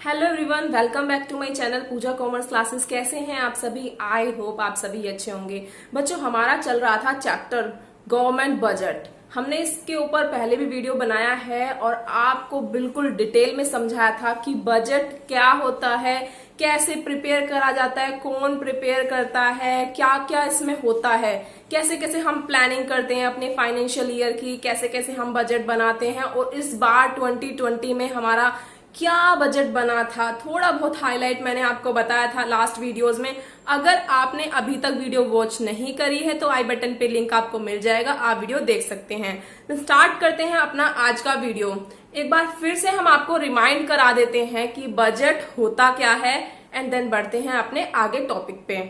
Hello everyone, welcome back to my channel Pooja commerce classes. कैसे हैं आप सभी? आई होप आप सभी अच्छे होंगे। बच्चों, हमारा चल रहा था चैप्टर गवर्नमेंट बजट। हमने इसके ऊपर पहले भी वीडियो बनाया है और आपको बिल्कुल डिटेल में समझाया था कि बजट क्या होता है, कैसे प्रिपेयर करा जाता है, कौन प्रिपेयर करता है, क्या क्या इसमें होता है, कैसे कैसे हम प्लानिंग करते हैं अपने फाइनेंशियल ईयर की, कैसे कैसे हम बजट बनाते हैं। और इस बार 2020 में हमारा क्या बजट बना था, थोड़ा बहुत हाईलाइट मैंने आपको बताया था लास्ट वीडियोस में। अगर आपने अभी तक वीडियो वॉच नहीं करी है तो आई बटन पे लिंक आपको मिल जाएगा, आप वीडियो देख सकते हैं। तो स्टार्ट करते हैं अपना आज का वीडियो। एक बार फिर से हम आपको रिमाइंड करा देते हैं कि बजट होता क्या है एंड देन बढ़ते हैं अपने आगे टॉपिक पे।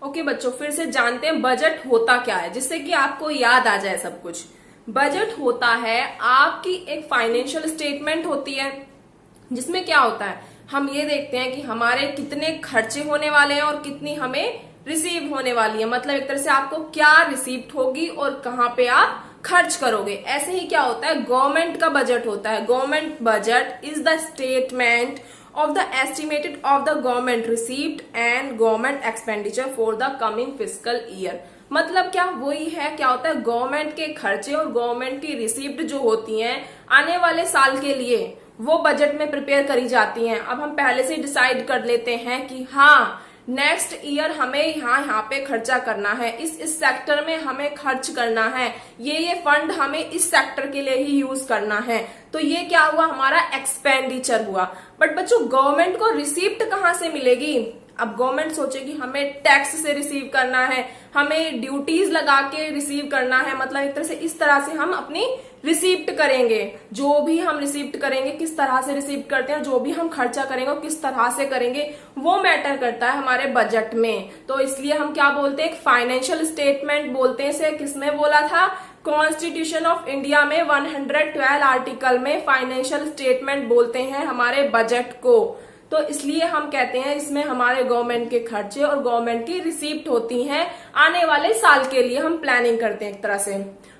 ओके बच्चों, फिर से जानते हैं बजट होता क्या है, जिससे कि आपको याद आ जाए सब कुछ। बजट होता है आपकी एक फाइनेंशियल स्टेटमेंट होती है, जिसमें क्या होता है, हम ये देखते हैं कि हमारे कितने खर्चे होने वाले हैं और कितनी हमें रिसीव होने वाली है। मतलब एक तरह से आपको क्या रिसीव्ड होगी और कहाँ पे आप खर्च करोगे। ऐसे ही क्या होता है, गवर्नमेंट का बजट होता है। Government budget is the statement of the estimated of the government received and government expenditure for the coming fiscal year। मतलब क्या, वही है, क्या होता है, गवर्नमेंट के खर्चे और गवर्नमेंट की रिसीव्ड जो होती हैं आने वाले साल के लिए, वो बजट में प्रिपेयर करी जाती हैं। अब हम पहले से डिसाइड कर लेते हैं कि हाँ, नेक्स्ट ईयर हमें यहाँ पे खर्चा करना है, इस सेक्टर में हमें खर्च करना है, ये फंड हमें इस सेक्टर के लिए ही यूज करना है। तो ये क्या हुआ, हमारा एक्सपेंडिचर हुआ। बट बच्चों, गवर्नमेंट को रिसीप्ट कहाँ से मिलेगी? अब गवर्नमेंट सोचेगी हमें टैक्स से रिसीव करना है, हमें ड्यूटीज लगा के रिसीव करना है। मतलब एक तरह से इस तरह से हम अपनी रिसीप्ट करेंगे। जो भी हम रिसीप्ट करेंगे, किस तरह से रिसीव करते हैं, जो भी हम खर्चा करेंगे किस तरह से करेंगे, वो मैटर करता है हमारे बजट में। तो इसलिए हम क्या बोलते हैं, फाइनेंशियल स्टेटमेंट बोलते हैं। इसे किसमें बोला था? कॉन्स्टिट्यूशन ऑफ इंडिया में 112 आर्टिकल में फाइनेंशियल स्टेटमेंट बोलते हैं हमारे बजट को। तो इसलिए हम कहते हैं इसमें हमारे गवर्नमेंट के खर्चे और गवर्नमेंट की रिसीप्ट होती हैं। आने वाले साल के लिए हम प्लानिंग करते हैं एक तरह से।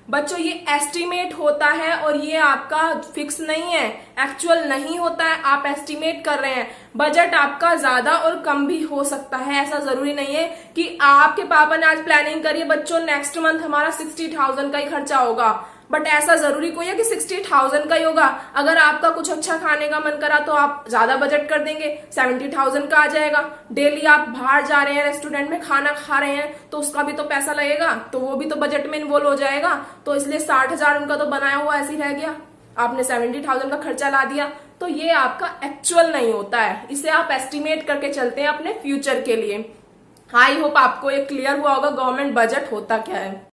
बच्चों, ये एस्टिमेट होता है और ये आपका फिक्स नहीं है, एक्चुअल नहीं होता है। आप एस्टिमेट कर रहे हैं, बजट आपका ज्यादा और कम भी हो सकता है। ऐसा जरूरी नहीं है कि आपके पापा ने आज प्लानिंग करी बच्चों नेक्स्ट मंथ हमारा 60,000 का ही खर्चा होगा, बट ऐसा जरूरी कोई है कि 60,000 का ही होगा। अगर आपका कुछ अच्छा खाने का मन करा तो आप ज्यादा बजट कर देंगे, 70,000 का आ जाएगा। डेली आप बाहर जा रहे हैं, रेस्टोरेंट में खाना खा रहे हैं, तो उसका भी तो पैसा लगेगा, तो वो भी तो बजट में इन्वॉल्व हो जाएगा। तो इसलिए 60,000 उनका तो बनाया हुआ ऐसे ही रह गया, आपने 70,000 का खर्चा ला दिया। तो ये आपका एक्चुअल नहीं होता है, इसे आप एस्टिमेट करके चलते हैं अपने फ्यूचर के लिए। आई होप आपको ये क्लियर हुआ होगा गवर्नमेंट बजट होता क्या है।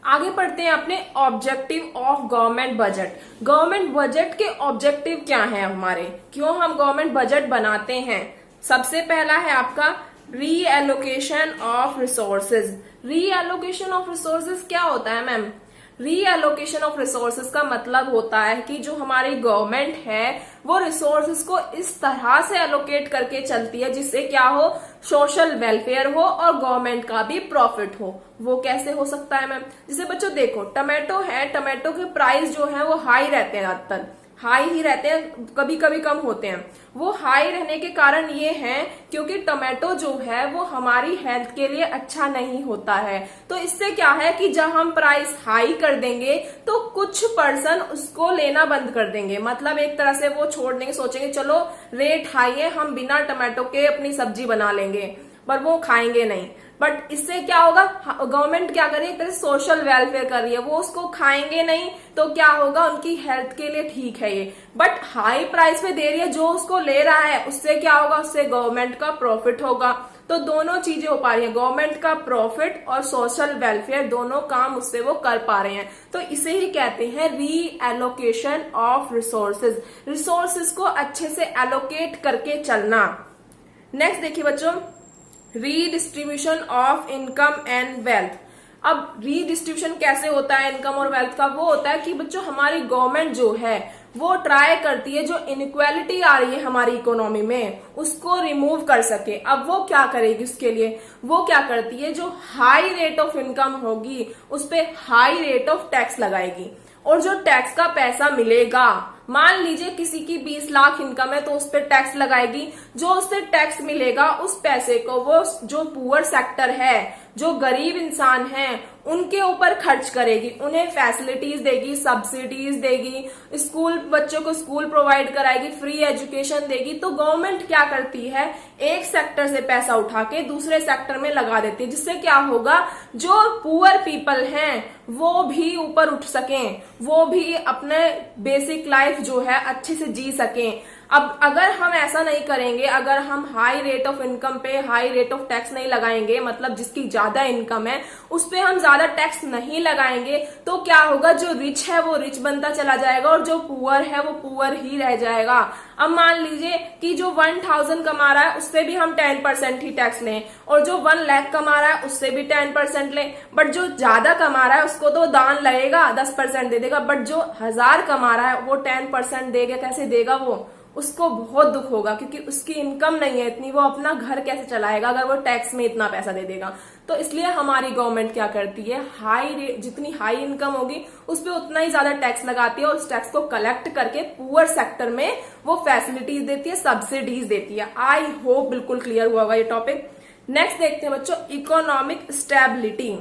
आगे पढ़ते हैं अपने objective of government budget. Government budget के ऑब्जेक्टिव क्या हैं हमारे, क्यों हम गवर्नमेंट बजट बनाते हैं? सबसे पहला है आपका reallocation of resources. Reallocation of resources क्या होता है मैम? रीएलोकेशन ऑफ रिसोर्सेज का मतलब होता है कि जो हमारी गवर्नमेंट है वो रिसोर्सेज को इस तरह से एलोकेट करके चलती है जिससे क्या हो, सोशल वेलफेयर हो और गवर्नमेंट का भी प्रॉफिट हो। वो कैसे हो सकता है मैम? जैसे बच्चों देखो, टमाटो है, टमाटो के प्राइस जो है वो हाई रहते हैं, ज्यादातर हाई ही रहते हैं, कभी कभी कम होते हैं। वो हाई रहने के कारण ये है क्योंकि टमाटो जो है वो हमारी हेल्थ के लिए अच्छा नहीं होता है। तो इससे क्या है कि जब हम प्राइस हाई कर देंगे तो कुछ पर्सन उसको लेना बंद कर देंगे। मतलब एक तरह से वो छोड़ देंगे, सोचेंगे चलो रेट हाई है, हम बिना टमाटो के अपनी सब्जी बना लेंगे, पर वो खाएंगे नहीं। बट इससे क्या होगा, गवर्नमेंट क्या कर रही है, एक तरह से सोशल वेलफेयर कर रही है। वो उसको खाएंगे नहीं तो क्या होगा, उनकी हेल्थ के लिए ठीक है ये, बट हाई प्राइस पे दे रही है, जो उसको ले रहा है उससे क्या होगा, उससे गवर्नमेंट का प्रॉफिट होगा। तो दोनों चीजें हो पा रही है, गवर्नमेंट का प्रॉफिट और सोशल वेलफेयर, दोनों काम उससे वो कर पा रहे हैं। तो इसे ही कहते हैं रीएलोकेशन ऑफ रिसोर्सेज। रिसोर्सेज को अच्छे से एलोकेट करके चलना। नेक्स्ट देखिए बच्चों, redistribution of income and wealth. अब रीडिस्ट्रीब्यूशन कैसे होता है इनकम और वेल्थ का? वो होता है कि बच्चों हमारी गवर्नमेंट जो है वो ट्राई करती है जो इनइक्वालिटी आ रही है हमारी इकोनॉमी में उसको रिमूव कर सके। अब वो क्या करेगी उसके लिए? वो क्या करती है, जो हाई रेट ऑफ इनकम होगी उस पे हाई रेट ऑफ टैक्स लगाएगी। और जो टैक्स का पैसा मिलेगा, मान लीजिए किसी की 20 लाख इनकम है तो उस पर टैक्स लगाएगी, जो उससे टैक्स मिलेगा उस पैसे को वो जो पुअर सेक्टर है, जो गरीब इंसान हैं, उनके ऊपर खर्च करेगी, उन्हें फैसिलिटीज देगी, सब्सिडीज देगी, स्कूल बच्चों को स्कूल प्रोवाइड कराएगी, फ्री एजुकेशन देगी। तो गवर्नमेंट क्या करती है, एक सेक्टर से पैसा उठा के दूसरे सेक्टर में लगा देती है, जिससे क्या होगा, जो पुअर पीपल हैं वो भी ऊपर उठ सकें, वो भी अपने बेसिक लाइफ जो है अच्छे से जी सकें। अब अगर हम ऐसा नहीं करेंगे, अगर हम हाई रेट ऑफ इनकम पे हाई रेट ऑफ टैक्स नहीं लगाएंगे, मतलब जिसकी ज्यादा इनकम है उस पे हम ज्यादा टैक्स नहीं लगाएंगे, तो क्या होगा, जो रिच है वो रिच बनता चला जाएगा और जो पुअर है वो पुअर ही रह जाएगा। अब मान लीजिए कि जो 1000 कमा रहा है उससे भी हम 10% ही टैक्स लें, और जो 1 लाख कमा रहा है उससे भी 10% लें, बट जो ज्यादा कमा रहा है उसको तो दान लगेगा, 10% दे देगा, बट जो 1000 कमा रहा है वो 10% देगा। कैसे देगा, वो उसको बहुत दुख होगा, क्योंकि उसकी इनकम नहीं है इतनी, वो अपना घर कैसे चलाएगा अगर वो टैक्स में इतना पैसा दे देगा। तो इसलिए हमारी गवर्नमेंट क्या करती है, जितनी हाई इनकम होगी उस पर उतना ही ज्यादा टैक्स लगाती है और उस टैक्स को कलेक्ट करके पुअर सेक्टर में वो फैसिलिटीज देती है, सब्सिडीज देती है। आई होप बिल्कुल क्लियर हुआ होगा ये टॉपिक। नेक्स्ट देखते हैं बच्चों, इकोनॉमिक स्टेबिलिटी।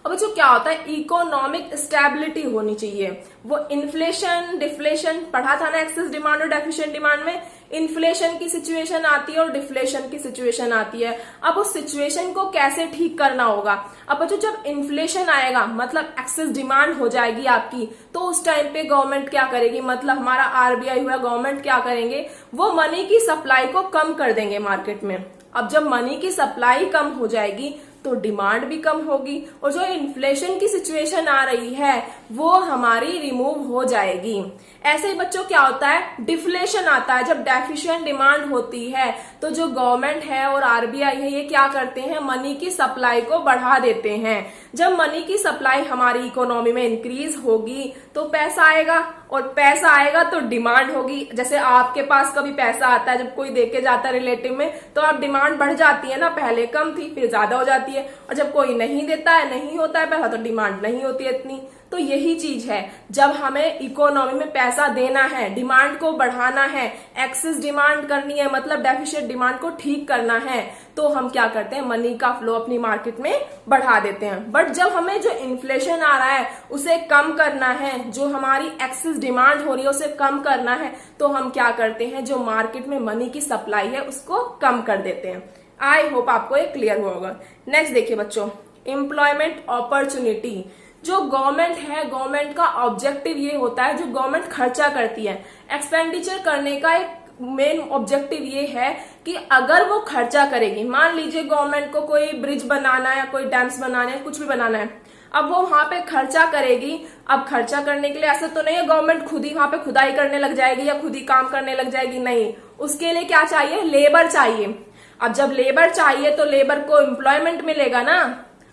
अब बच्चों क्या होता है, इकोनॉमिक स्टेबिलिटी होनी चाहिए। वो इन्फ्लेशन डिफ्लेशन पढ़ा था ना, एक्सेस डिमांड और डेफिशिएंट डिमांड में। इन्फ्लेशन की सिचुएशन आती है और डिफ्लेशन की सिचुएशन आती है। अब उस सिचुएशन को कैसे ठीक करना होगा। अब बच्चों जब इन्फ्लेशन आएगा मतलब एक्सेस डिमांड हो जाएगी आपकी, तो उस टाइम पे गवर्नमेंट क्या करेगी, मतलब हमारा आरबीआई हुआ, गवर्नमेंट क्या करेंगे, वो मनी की सप्लाई को कम कर देंगे मार्केट में। अब जब मनी की सप्लाई कम हो जाएगी तो डिमांड भी कम होगी और जो इन्फ्लेशन की सिचुएशन आ रही है वो हमारी रिमूव हो जाएगी। ऐसे ही बच्चों क्या होता है, डिफ्लेशन आता है। जब डेफिशिएंट डिमांड होती है तो जो गवर्नमेंट है और आरबीआई है ये क्या करते हैं, मनी की सप्लाई को बढ़ा देते हैं। जब मनी की सप्लाई हमारी इकोनॉमी में इंक्रीज होगी तो पैसा आएगा, और पैसा आएगा तो डिमांड होगी। जैसे आपके पास कभी पैसा आता है, जब कोई देके जाता है रिलेटिव में, तो आप डिमांड बढ़ जाती है ना, पहले कम थी फिर ज्यादा हो जाती है, और जब कोई नहीं देता है, नहीं होता है पैसा, तो डिमांड नहीं होती है इतनी। तो यही चीज है, जब हमें इकोनॉमी में पैसा देना है, डिमांड को बढ़ाना है, एक्सेस डिमांड करनी है, मतलब डेफिशिएंट डिमांड को ठीक करना है, तो हम क्या करते हैं, मनी का फ्लो अपनी मार्केट में बढ़ा देते हैं। बट जब हमें जो इन्फ्लेशन आ रहा है उसे कम करना है, जो हमारी एक्सेस डिमांड हो रही है उसे कम करना है, तो हम क्या करते हैं, जो मार्केट में मनी की सप्लाई है उसको कम कर देते हैं। आई होप आपको ये क्लियर हुआ होगा। नेक्स्ट देखिए बच्चों, एम्प्लॉयमेंट अपॉर्चुनिटी। जो गवर्नमेंट है, गवर्नमेंट का ऑब्जेक्टिव ये होता है, जो गवर्नमेंट खर्चा करती है, एक्सपेंडिचर करने का एक मेन ऑब्जेक्टिव ये है कि अगर वो खर्चा करेगी, मान लीजिए गवर्नमेंट को कोई ब्रिज बनाना है, कोई डैम्स बनाना है, कुछ भी बनाना है, अब वो वहां पे खर्चा करेगी। अब खर्चा करने के लिए ऐसा तो नहीं है गवर्नमेंट खुद ही वहां पे खुदाई करने लग जाएगी या खुद ही काम करने लग जाएगी, नहीं, उसके लिए क्या चाहिए, लेबर चाहिए। अब जब लेबर चाहिए तो लेबर को एम्प्लॉयमेंट मिलेगा ना।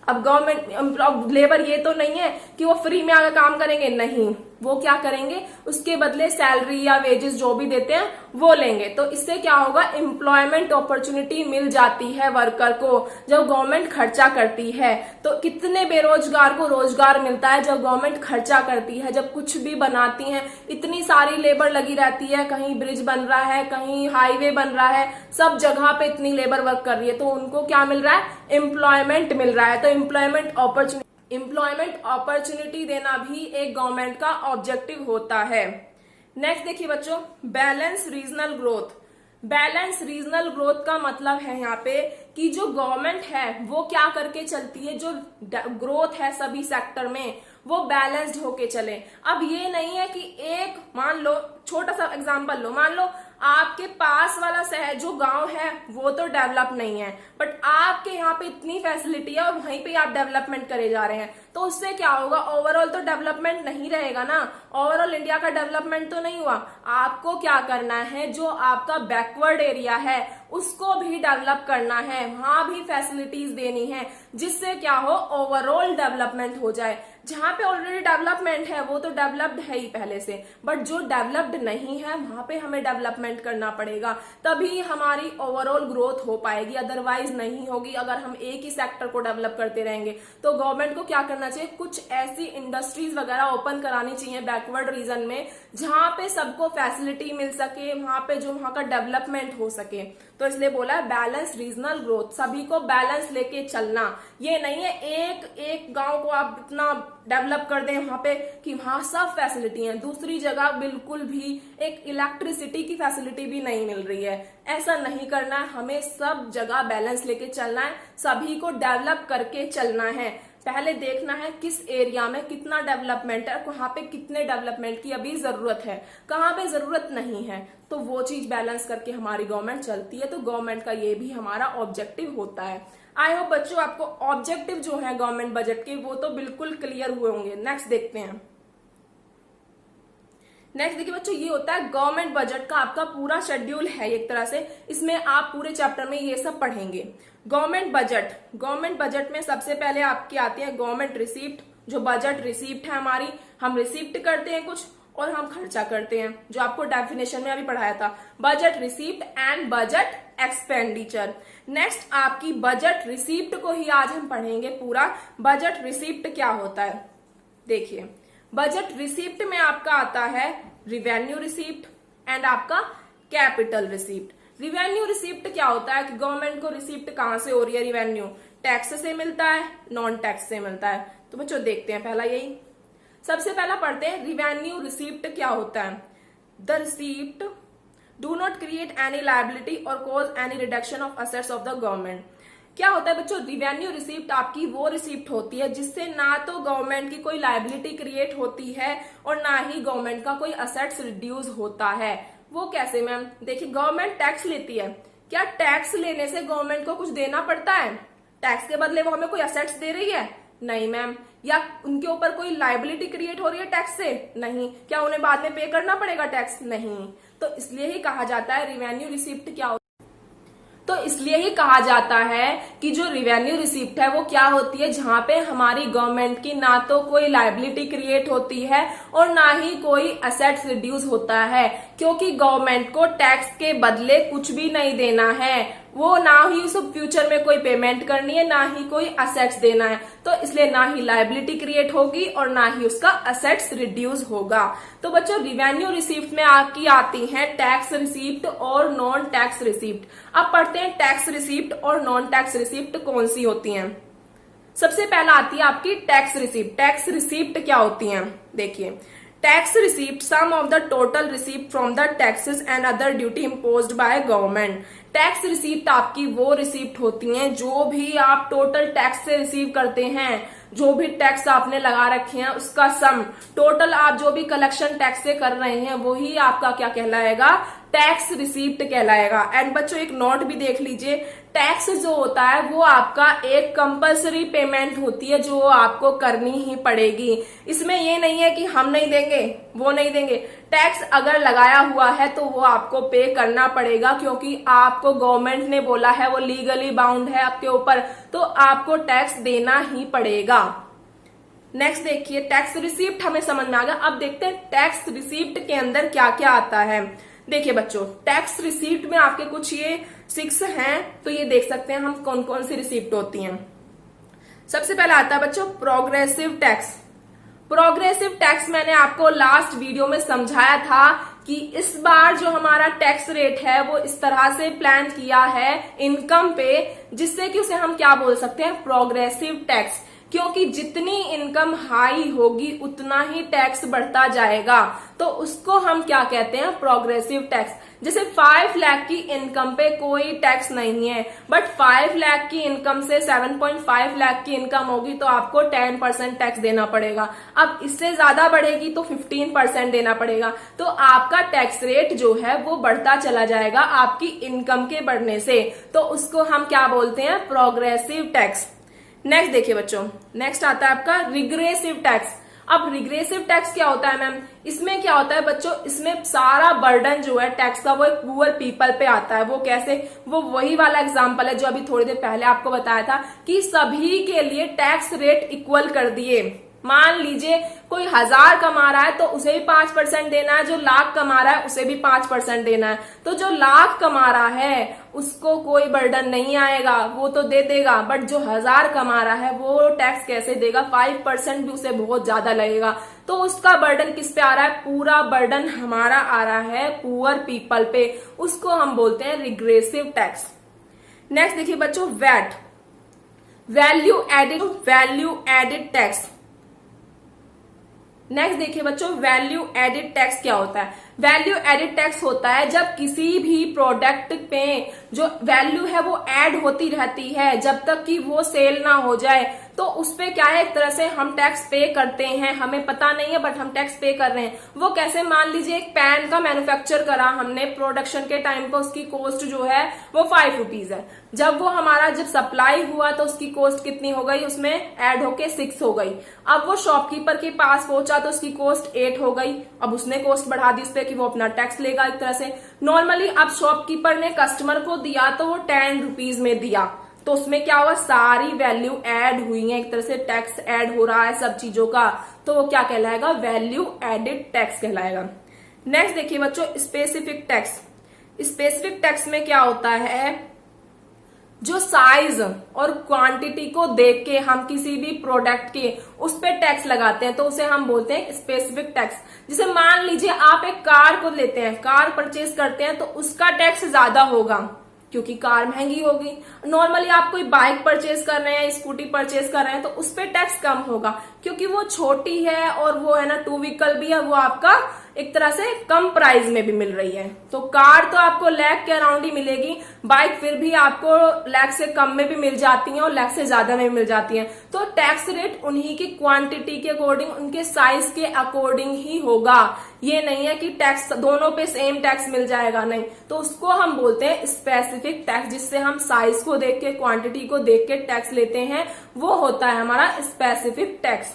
अब गवर्नमेंट लेबर ये तो नहीं है कि वो फ्री में आकर काम करेंगे, नहीं, वो क्या करेंगे, उसके बदले सैलरी या वेजेस जो भी देते हैं वो लेंगे। तो इससे क्या होगा, एम्प्लॉयमेंट अपॉर्चुनिटी मिल जाती है वर्कर को। जब गवर्नमेंट खर्चा करती है तो कितने बेरोजगार को रोजगार मिलता है जब गवर्नमेंट खर्चा करती है। जब कुछ भी बनाती है इतनी सारी लेबर लगी रहती है, कहीं ब्रिज बन रहा है, कहीं हाईवे बन रहा है, सब जगह पे इतनी लेबर वर्क कर रही है, तो उनको क्या मिल रहा है, एम्प्लॉयमेंट मिल रहा है। तो एम्प्लॉयमेंट अपॉर्चुनिटी देना भी एक गवर्नमेंट का ऑब्जेक्टिव होता है। नेक्स्ट देखिए बच्चों, balance regional growth. Balance regional growth का मतलब है यहाँ पे कि जो गवर्नमेंट है वो क्या करके चलती है, जो ग्रोथ है सभी सेक्टर में वो बैलेंस्ड होके चले। अब ये नहीं है कि एक, मान लो छोटा सा एग्जांपल लो, मान लो आपके पास वाला शहर जो गांव है वो तो डेवलप नहीं है, बट आपके यहाँ पे इतनी फैसिलिटी है और वहीं पे आप डेवलपमेंट करे जा रहे हैं, तो उससे क्या होगा, ओवरऑल तो डेवलपमेंट नहीं रहेगा ना। ओवरऑल इंडिया का डेवलपमेंट तो नहीं हुआ। आपको क्या करना है, जो आपका बैकवर्ड एरिया है उसको भी डेवलप करना है, वहां भी फैसिलिटीज देनी है, जिससे क्या हो, ओवरऑल डेवलपमेंट हो जाए। जहां पे ऑलरेडी डेवलपमेंट है वो तो डेवलप्ड है ही पहले से, बट जो डेवलप्ड नहीं है वहां पे हमें डेवलपमेंट करना पड़ेगा, तभी हमारी ओवरऑल ग्रोथ हो पाएगी, अदरवाइज नहीं होगी। अगर हम एक ही सेक्टर को डेवलप करते रहेंगे तो गवर्नमेंट को क्या करना चाहिए, कुछ ऐसी इंडस्ट्रीज वगैरह ओपन करानी चाहिए बैकवर्ड रीजन में, जहां पे सबको फैसिलिटी मिल सके, वहां पे जो वहां का डेवलपमेंट हो सके। तो इसलिए बोला है बैलेंस रीजनल ग्रोथ, सभी को बैलेंस लेके चलना। ये नहीं है एक एक गांव को आप इतना डेवलप कर दें वहां पे कि वहां सब फैसिलिटी है, दूसरी जगह बिल्कुल भी एक इलेक्ट्रिसिटी की फैसिलिटी भी नहीं मिल रही है। ऐसा नहीं करना है, हमें सब जगह बैलेंस लेके चलना है, सभी को डेवलप करके चलना है। पहले देखना है किस एरिया में कितना डेवलपमेंट है, वहां पे कितने डेवलपमेंट की अभी जरूरत है, कहाँ पे जरूरत नहीं है, तो वो चीज बैलेंस करके हमारी गवर्नमेंट चलती है। तो गवर्नमेंट का ये भी हमारा ऑब्जेक्टिव होता है। आई होप बच्चों आपको ऑब्जेक्टिव जो है गवर्नमेंट बजट के वो तो बिल्कुल क्लियर हुए होंगे। नेक्स्ट देखते हैं। नेक्स्ट देखिए बच्चों, ये होता है गवर्नमेंट बजट का आपका पूरा शेड्यूल है एक तरह से, इसमें आप पूरे चैप्टर में ये सब पढ़ेंगे। गवर्नमेंट बजट में सबसे पहले आपकी आती है गवर्नमेंट रिसीप्ट, जो बजट रिसीप्ट है हमारी, हम रिसीप्ट करते हैं कुछ और हम खर्चा करते हैं, जो आपको डेफिनेशन में अभी पढ़ाया था, budget receipt and budget expenditure. Next आपकी बजट रिसीप्ट को ही आज हम पढ़ेंगे पूरा। बजट रिसीप्ट क्या होता है, देखिए बजट रिसीप्ट में आपका आता है रिवेन्यू रिसीप्ट एंड आपका कैपिटल रिसीप्ट। रिवेन्यू रिसीप्ट क्या होता है कि गवर्नमेंट को रिसीप्ट कहां से हो रही है, रिवेन्यू टैक्स से मिलता है, नॉन टैक्स से मिलता है। तो बच्चों देखते हैं पहला यही, सबसे पहला पढ़ते हैं रिवेन्यू रिसीप्ट क्या होता है। The receipt do not create any liability और cause any reduction of assets of the government. क्या होता है बच्चों, रिवेन्यू रिसीप्ट आपकी वो रिसीप्ट होती है जिससे ना तो गवर्नमेंट की कोई लायबिलिटी क्रिएट होती है और ना ही गवर्नमेंट का कोई असेट्स रिड्यूस होता है। वो कैसे मैम, देखिए गवर्नमेंट टैक्स लेती है, क्या टैक्स लेने से गवर्नमेंट को कुछ देना पड़ता है, टैक्स के बदले वो हमें कोई असेट्स दे रही है, नहीं मैम। या उनके ऊपर कोई लायबिलिटी क्रिएट हो रही है टैक्स से, नहीं। क्या उन्हें बाद में पे करना पड़ेगा टैक्स, नहीं। तो इसलिए ही कहा जाता है रिवेन्यू रिसीप्ट क्या, तो इसलिए ही कहा जाता है कि जो रिवेन्यू रिसीप्ट है वो क्या होती है, जहां पे हमारी गवर्नमेंट की ना तो कोई लायबिलिटी क्रिएट होती है और ना ही कोई असेट्स रिड्यूस होता है, क्योंकि गवर्नमेंट को टैक्स के बदले कुछ भी नहीं देना है, वो ना ही उस फ्यूचर में कोई पेमेंट करनी है, ना ही कोई असेट्स देना है। तो इसलिए ना ही लायबिलिटी क्रिएट होगी और ना ही उसका असेट्स रिड्यूस होगा। तो बच्चों रिवेन्यू रिसीप्ट में आपकी आती है टैक्स रिसीप्ट और नॉन टैक्स रिसीप्ट। अब पढ़ते हैं टैक्स रिसीप्ट और नॉन टैक्स रिसीप्ट कौन सी होती हैं। सबसे पहला आती है आपकी टैक्स रिसीप्ट। टैक्स रिसीप्ट क्या होती हैं, देखिए tax receipt sum of the total receipt from the taxes and other duty imposed by government. Tax receipt आपकी वो रिसीप्ट होती हैं जो भी आप टोटल टैक्स से रिसीव करते हैं, जो भी टैक्स आपने लगा रखे हैं उसका सम, टोटल आप जो भी कलेक्शन टैक्स से कर रहे हैं वही आपका क्या कहलाएगा, टैक्स रिसीप्ट कहलाएगा। एंड बच्चों एक नोट भी देख लीजिए, टैक्स जो होता है वो आपका एक कंपलसरी पेमेंट होती है जो आपको करनी ही पड़ेगी। इसमें ये नहीं है कि हम नहीं देंगे वो नहीं देंगे, टैक्स अगर लगाया हुआ है तो वो आपको पे करना पड़ेगा, क्योंकि आपको गवर्नमेंट ने बोला है, वो लीगली बाउंड है आपके ऊपर, तो आपको टैक्स देना ही पड़ेगा। नेक्स्ट देखिए टैक्स रिसीप्ट हमें समझ में आ गया। अब देखते हैं टैक्स रिसीप्ट के अंदर क्या क्या आता है। देखिए बच्चों टैक्स रिसीप्ट में आपके कुछ ये 6 हैं, तो ये देख सकते हैं हम कौन कौन सी रिसीप्ट होती हैं। सबसे पहले आता है बच्चों प्रोग्रेसिव टैक्स। प्रोग्रेसिव टैक्स मैंने आपको लास्ट वीडियो में समझाया था कि इस बार जो हमारा टैक्स रेट है वो इस तरह से प्लान किया है इनकम पे, जिससे कि उसे हम क्या बोल सकते हैं, प्रोग्रेसिव टैक्स। क्योंकि जितनी इनकम हाई होगी उतना ही टैक्स बढ़ता जाएगा, तो उसको हम क्या कहते हैं, प्रोग्रेसिव टैक्स। जैसे 5 लाख की इनकम पे कोई टैक्स नहीं है, बट 5 लाख की इनकम से 7.5 लाख की इनकम होगी तो आपको 10% टैक्स देना पड़ेगा। अब इससे ज्यादा बढ़ेगी तो 15% देना पड़ेगा। तो आपका टैक्स रेट जो है वो बढ़ता चला जाएगा आपकी इनकम के बढ़ने से, तो उसको हम क्या बोलते हैं, प्रोग्रेसिव टैक्स। नेक्स्ट देखिए बच्चों, नेक्स्ट आता है आपका रिग्रेसिव टैक्स। अब रिग्रेसिव टैक्स क्या होता है मैम? इसमें क्या होता है बच्चों, इसमें सारा बर्डन जो है टैक्स का वो एक पुअर पीपल पे आता है। वो कैसे? वो वही वाला एग्जांपल है जो अभी थोड़ी देर पहले आपको बताया था कि सभी के लिए टैक्स रेट इक्वल कर दिए। मान लीजिए कोई 1000 कमा रहा है तो उसे भी 5% देना है, जो लाख कमा रहा है उसे भी 5% देना है। तो जो लाख कमा रहा है उसको कोई बर्डन नहीं आएगा, वो तो दे देगा, बट जो 1000 कमा रहा है वो टैक्स कैसे देगा? 5% भी उसे बहुत ज्यादा लगेगा। तो उसका बर्डन किस पे आ रहा है? पूरा बर्डन हमारा आ रहा है पुअर पीपल पे, उसको हम बोलते हैं रिग्रेसिव टैक्स। नेक्स्ट देखिए बच्चों, VAT, value added tax. Next देखिए बच्चों, वैल्यू एडेड टैक्स क्या होता है? वैल्यू एडेड टैक्स होता है जब किसी भी प्रोडक्ट पे जो वैल्यू है वो ऐड होती रहती है जब तक कि वो सेल ना हो जाए। तो उस पे क्या है, एक तरह से हम टैक्स पे करते हैं, हमें पता नहीं है बट हम टैक्स पे कर रहे हैं। वो कैसे? मान लीजिए एक पेन का मैन्युफैक्चर करा हमने, प्रोडक्शन के टाइम पे उसकी कॉस्ट जो है वो 5 रुपीज है। जब वो हमारा जब सप्लाई हुआ तो उसकी कॉस्ट कितनी हो गई? उसमें ऐड होके 6 हो गई। अब वो शॉपकीपर के पास पहुंचा तो उसकी कॉस्ट 8 हो गई। अब उसने कॉस्ट बढ़ा दी उस पर कि वो अपना टैक्स लेगा एक तरह से। नॉर्मली अब शॉपकीपर ने कस्टमर को दिया तो वो 10 रुपीज में दिया, तो उसमें क्या हुआ? सारी वैल्यू ऐड हुई है, एक तरह से टैक्स ऐड हो रहा है सब चीजों का, तो वो क्या कहलाएगा? वैल्यू एडेड टैक्स कहलाएगा। नेक्स्ट देखिए बच्चों, स्पेसिफिक टैक्स। स्पेसिफिक टैक्स में क्या होता है, जो साइज और क्वांटिटी को देख के हम किसी भी प्रोडक्ट के उस पे टैक्स लगाते हैं तो उसे हम बोलते हैं स्पेसिफिक टैक्स। जैसे मान लीजिए आप एक कार को लेते हैं, कार परचेज करते हैं तो उसका टैक्स ज्यादा होगा क्योंकि कार महंगी होगी। नॉर्मली आप कोई बाइक परचेज कर रहे हैं, स्कूटी परचेज कर रहे हैं तो उस पे टैक्स कम होगा क्योंकि वो छोटी है और वो है ना 2 व्हीकल भी है, वो आपका एक तरह से कम प्राइस में भी मिल रही है। तो कार तो आपको लाख के अराउंड ही मिलेगी, बाइक फिर भी आपको लाख से कम में भी मिल जाती है और लाख से ज्यादा में भी मिल जाती है। तो टैक्स रेट उन्हीं की क्वांटिटी के अकॉर्डिंग, उनके साइज के अकॉर्डिंग ही होगा। ये नहीं है कि टैक्स दोनों पे सेम टैक्स मिल जाएगा, नहीं। तो उसको हम बोलते हैं स्पेसिफिक टैक्स, जिससे हम साइज को देख के, क्वांटिटी को देख के टैक्स लेते हैं, वो होता है हमारा स्पेसिफिक टैक्स।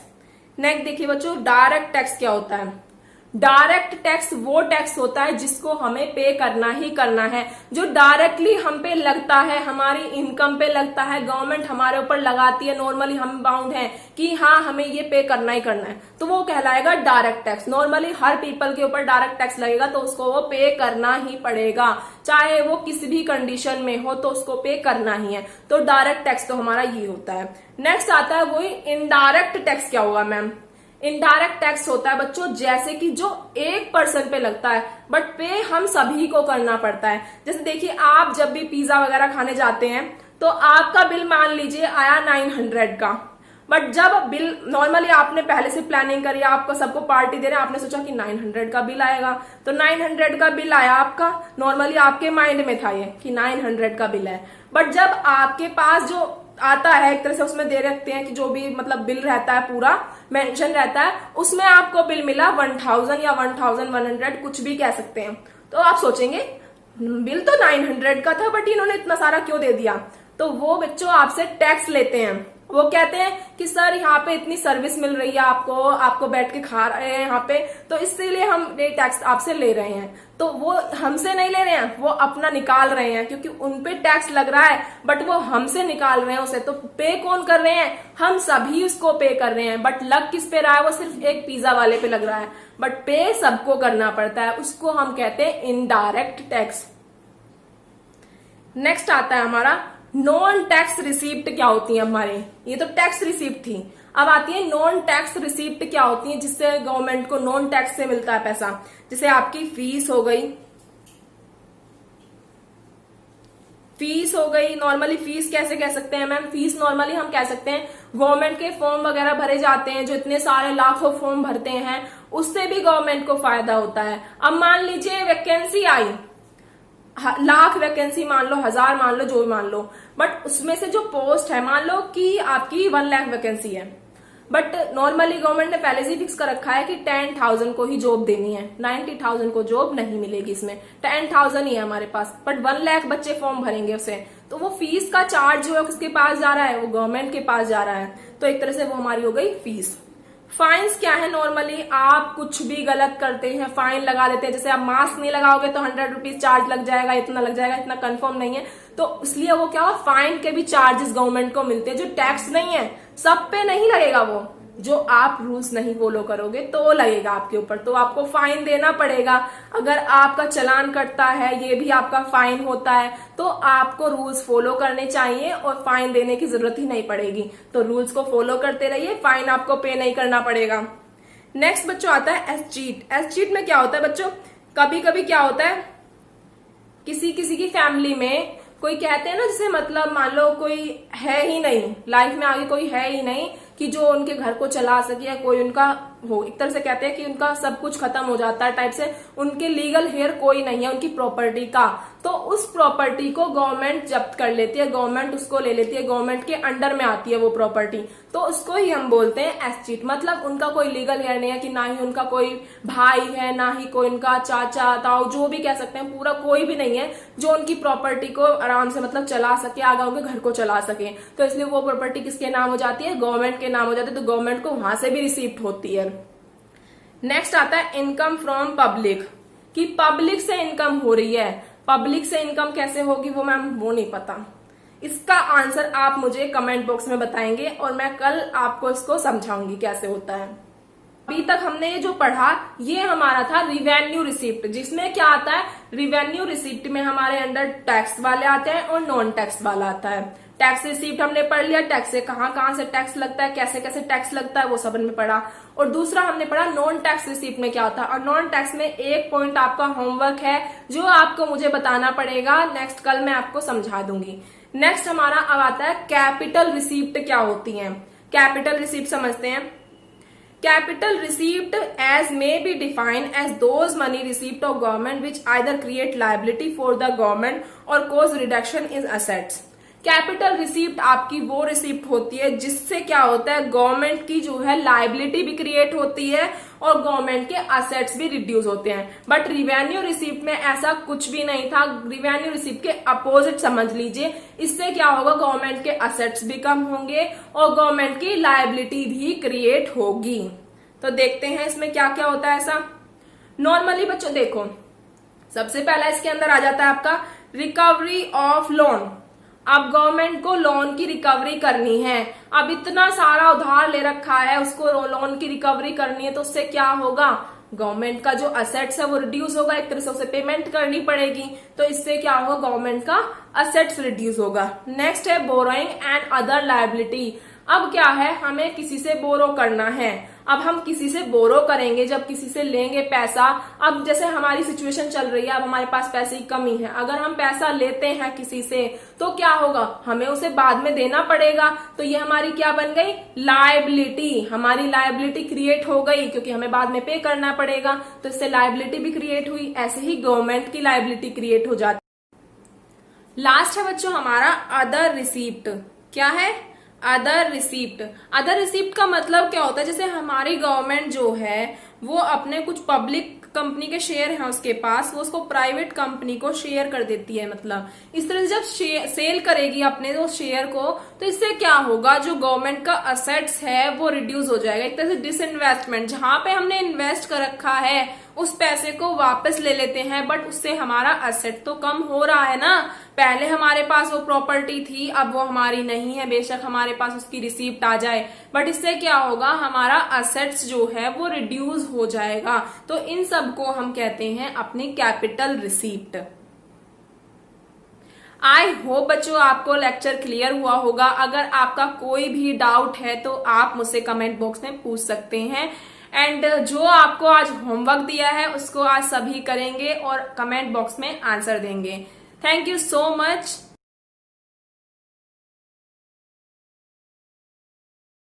नेक्स्ट देखिए बच्चों, डायरेक्ट टैक्स क्या होता है? डायरेक्ट टैक्स वो टैक्स होता है जिसको हमें पे करना ही करना है, जो डायरेक्टली हम पे लगता है, हमारी इनकम पे लगता है, गवर्नमेंट हमारे ऊपर लगाती है, नॉर्मली हम बाउंड हैं कि हाँ हमें ये पे करना ही करना है, तो वो कहलाएगा direct tax. Normally her people के ऊपर डायरेक्ट टैक्स लगेगा तो उसको वो पे करना ही पड़ेगा, चाहे वो किसी भी कंडीशन में हो तो उसको पे करना ही है। तो डायरेक्ट टैक्स तो हमारा ये होता है। नेक्स्ट आता है वही इनडायरेक्ट टैक्स। क्या होगा मैम? इनडायरेक्ट टैक्स होता है बच्चों जैसे कि जो एक पर्सन पे लगता है बट पे हम सभी को करना पड़ता है। जैसे देखिए आप जब भी पिज्जा वगैरह खाने जाते हैं तो आपका बिल मान लीजिए आया 900 का, बट जब बिल नॉर्मली आपने पहले से प्लानिंग करी, आपको सबको पार्टी दे रहे हैं, आपने सोचा कि 900 का बिल आएगा, तो 900 का बिल आया आपका, नॉर्मली आपके माइंड में था ये कि 900 का बिल है। बट जब आपके पास जो आता है एक तरह से उसमें दे रखते हैं कि जो भी मतलब बिल रहता है पूरा मेंशन रहता है, उसमें आपको बिल मिला 1000 या 1100, कुछ भी कह सकते हैं। तो आप सोचेंगे बिल तो 900 का था बट इन्होंने इतना सारा क्यों दे दिया? तो वो बच्चों आपसे टैक्स लेते हैं। वो कहते हैं कि सर यहाँ पे इतनी सर्विस मिल रही है आपको बैठ के खा रहे हैं यहाँ पे, तो इसीलिए हम ये टैक्स आपसे ले रहे हैं। तो वो हमसे नहीं ले रहे हैं, वो अपना निकाल रहे हैं क्योंकि उनपे टैक्स लग रहा है, बट वो हमसे निकाल रहे हैं उसे। तो पे कौन कर रहे हैं? हम सभी उसको पे कर रहे हैं, बट लग किस पे रहा है? वो सिर्फ एक पिज्जा वाले पे लग रहा है, बट पे सबको करना पड़ता है। उसको हम कहते हैं इनडायरेक्ट टैक्स। नेक्स्ट आता है हमारा नॉन टैक्स रिसीप्ट। क्या होती है हमारे? ये तो टैक्स रिसीप्ट थी, अब आती है नॉन टैक्स रिसीप्ट। क्या होती है? जिससे गवर्नमेंट को नॉन टैक्स से मिलता है पैसा। जैसे आपकी फीस हो गई, नॉर्मली फीस कैसे कह सकते हैं मैम? फीस नॉर्मली हम कह सकते हैं गवर्नमेंट के फॉर्म वगैरह भरे जाते हैं, जो इतने सारे लाखों फॉर्म भरते हैं, उससे भी गवर्नमेंट को फायदा होता है। अब मान लीजिए वैकेंसी आई, लाख वैकेंसी मान लो, 1000 मान लो, जो भी मान लो, बट उसमें से जो पोस्ट है मान लो कि आपकी 1 लाख वैकेंसी है, बट नॉर्मली गवर्नमेंट ने पहले से ही फिक्स कर रखा है कि 10,000 को ही जॉब देनी है, 90,000 को जॉब नहीं मिलेगी, इसमें 10,000 ही है हमारे पास, बट 1 लाख बच्चे फॉर्म भरेंगे उसे, तो वो फीस का चार्ज जो है किसके पास जा रहा है? वो गवर्नमेंट के पास जा रहा है। तो एक तरह से वो हमारी हो गई फीस। फाइन्स क्या है, नॉर्मली आप कुछ भी गलत करते हैं फाइन लगा देते हैं। जैसे आप मास्क नहीं लगाओगे तो 100 रुपीज चार्ज लग जाएगा, इतना लग जाएगा, इतना कंफर्म नहीं है, तो इसलिए वो क्या हुआ, फाइन के भी चार्जेस गवर्नमेंट को मिलते हैं। जो टैक्स नहीं है सब पे नहीं लगेगा, वो जो आप रूल्स नहीं फॉलो करोगे तो लगेगा आपके ऊपर, तो आपको फाइन देना पड़ेगा। अगर आपका चालान कटता है, ये भी आपका फाइन होता है, तो आपको रूल्स फॉलो करने चाहिए और फाइन देने की जरूरत ही नहीं पड़ेगी। तो रूल्स को फॉलो करते रहिए, फाइन आपको पे नहीं करना पड़ेगा। नेक्स्ट बच्चों आता है एस चीट। एस चीट में क्या होता है बच्चों, कभी कभी क्या होता है, किसी किसी की फैमिली में कोई कहते हैं ना, जैसे मतलब मान लो कोई है ही नहीं लाइफ में, आगे कोई है ही नहीं कि जो उनके घर को चला सके या कोई उनका हो, एक तरह से कहते हैं कि उनका सब कुछ खत्म हो जाता है टाइप से, उनके लीगल हेयर कोई नहीं है उनकी प्रॉपर्टी का, तो उस प्रॉपर्टी को गवर्नमेंट जब्त कर लेती है, गवर्नमेंट उसको ले लेती है, गवर्नमेंट के अंडर में आती है वो प्रॉपर्टी, तो उसको ही हम बोलते हैं एस चीट। मतलब उनका कोई लीगल हेयर नहीं है, कि ना ही उनका कोई भाई है, ना ही कोई उनका चाचा ताऊ, जो भी कह सकते हैं, पूरा कोई भी नहीं है जो उनकी प्रॉपर्टी को आराम से मतलब चला सके, आगे उनके घर को चला सके, तो इसलिए वो प्रॉपर्टी किसके नाम हो जाती है, गवर्नमेंट के नाम हो जाती है, तो गवर्नमेंट को वहां से भी रिसीप्ट होती है। नेक्स्ट आता है इनकम फ्रॉम पब्लिक, कि पब्लिक से इनकम हो रही है, पब्लिक से इनकम कैसे होगी वो मैम वो नहीं पता, इसका आंसर आप मुझे कमेंट बॉक्स में बताएंगे और मैं कल आपको इसको समझाऊंगी कैसे होता है। अभी तक हमने ये जो पढ़ा ये हमारा था रिवेन्यू रिसिप्ट, जिसमें क्या आता है, रिवेन्यू रिसिप्ट में हमारे अंडर टैक्स वाले आते हैं और नॉन टैक्स वाला आता है। टैक्स रिसीप्ट हमने पढ़ लिया, टैक्स से कहां कहां से टैक्स लगता है, कैसे कैसे टैक्स लगता है, वो सब हमने पढ़ा। और दूसरा हमने पढ़ा नॉन टैक्स रिसीप्ट में क्या होता है, और नॉन टैक्स में एक पॉइंट आपका होमवर्क है जो आपको मुझे बताना पड़ेगा, नेक्स्ट कल मैं आपको समझा दूंगी। नेक्स्ट हमारा अब आता है कैपिटल रिसीप्ट क्या होती है। कैपिटल रिसीप्ट समझते हैं। Capital receipt as may be defined as those money received of government which either create liability for the government or cause reduction in assets। Capital receipt आपकी वो रिसीप्ट होती है जिससे क्या होता है, गवर्नमेंट की जो है लाइबिलिटी भी क्रिएट होती है और गवर्नमेंट के असेट्स भी रिड्यूस होते हैं। बट रिवेन्यू रिसीप्ट में ऐसा कुछ भी नहीं था, रिवेन्यू रिसीप्ट के अपोजिट समझ लीजिए। इससे क्या होगा, गवर्नमेंट के असेट्स भी कम होंगे और गवर्नमेंट की लाइबिलिटी भी क्रिएट होगी। तो देखते हैं इसमें क्या क्या होता है ऐसा। नॉर्मली बच्चों देखो, सबसे पहला इसके अंदर आ जाता है आपका रिकवरी ऑफ लोन। अब गवर्नमेंट को लोन की रिकवरी करनी है, अब इतना सारा उधार ले रखा है, उसको लोन की रिकवरी करनी है, तो उससे क्या होगा, गवर्नमेंट का जो असेट्स है वो रिड्यूस होगा, एक तरह से उसे पेमेंट करनी पड़ेगी, तो इससे क्या होगा, गवर्नमेंट का असेट्स रिड्यूस होगा। नेक्स्ट है बोरोइंग एंड अदर लायबिलिटी। अब क्या है, हमें किसी से बोरो करना है, अब हम किसी से बोरो करेंगे, जब किसी से लेंगे पैसा, अब जैसे हमारी सिचुएशन चल रही है, अब हमारे पास पैसे की कमी है, अगर हम पैसा लेते हैं किसी से तो क्या होगा, हमें उसे बाद में देना पड़ेगा, तो ये हमारी क्या बन गई, लायबिलिटी। हमारी लायबिलिटी क्रिएट हो गई क्योंकि हमें बाद में पे करना पड़ेगा, तो इससे लायबिलिटी भी क्रिएट हुई। ऐसे ही गवर्नमेंट की लायबिलिटी क्रिएट हो जाती। लास्ट है बच्चों हमारा अदर रिसीप्ट। क्या है, अदर रिसीप्ट। अदर रिसीप्ट का मतलब क्या होता है, जैसे हमारी गवर्नमेंट जो है वो अपने कुछ पब्लिक कंपनी के शेयर हैं उसके पास, वो उसको प्राइवेट कंपनी को शेयर कर देती है। मतलब इस तरह से जब सेल करेगी अपने वो शेयर को, तो इससे क्या होगा, जो गवर्नमेंट का असेट्स है वो रिड्यूस हो जाएगा। एक तरह से डिसइन्वेस्टमेंट, जहां पे हमने इन्वेस्ट कर रखा है उस पैसे को वापस ले लेते हैं, बट उससे हमारा असेट तो कम हो रहा है ना। पहले हमारे पास वो प्रॉपर्टी थी, अब वो हमारी नहीं है, बेशक हमारे पास उसकी रिसीप्ट आ जाए, बट इससे क्या होगा, हमारा असेट्स जो है वो रिड्यूस हो जाएगा। तो इन सब को हम कहते हैं अपनी कैपिटल रिसीप्ट। आई होप बच्चों आपको लेक्चर क्लियर हुआ होगा। अगर आपका कोई भी डाउट है तो आप मुझसे कमेंट बॉक्स में पूछ सकते हैं। एंड जो आपको आज होमवर्क दिया है उसको आज सभी करेंगे और कमेंट बॉक्स में आंसर देंगे। Thank you so much.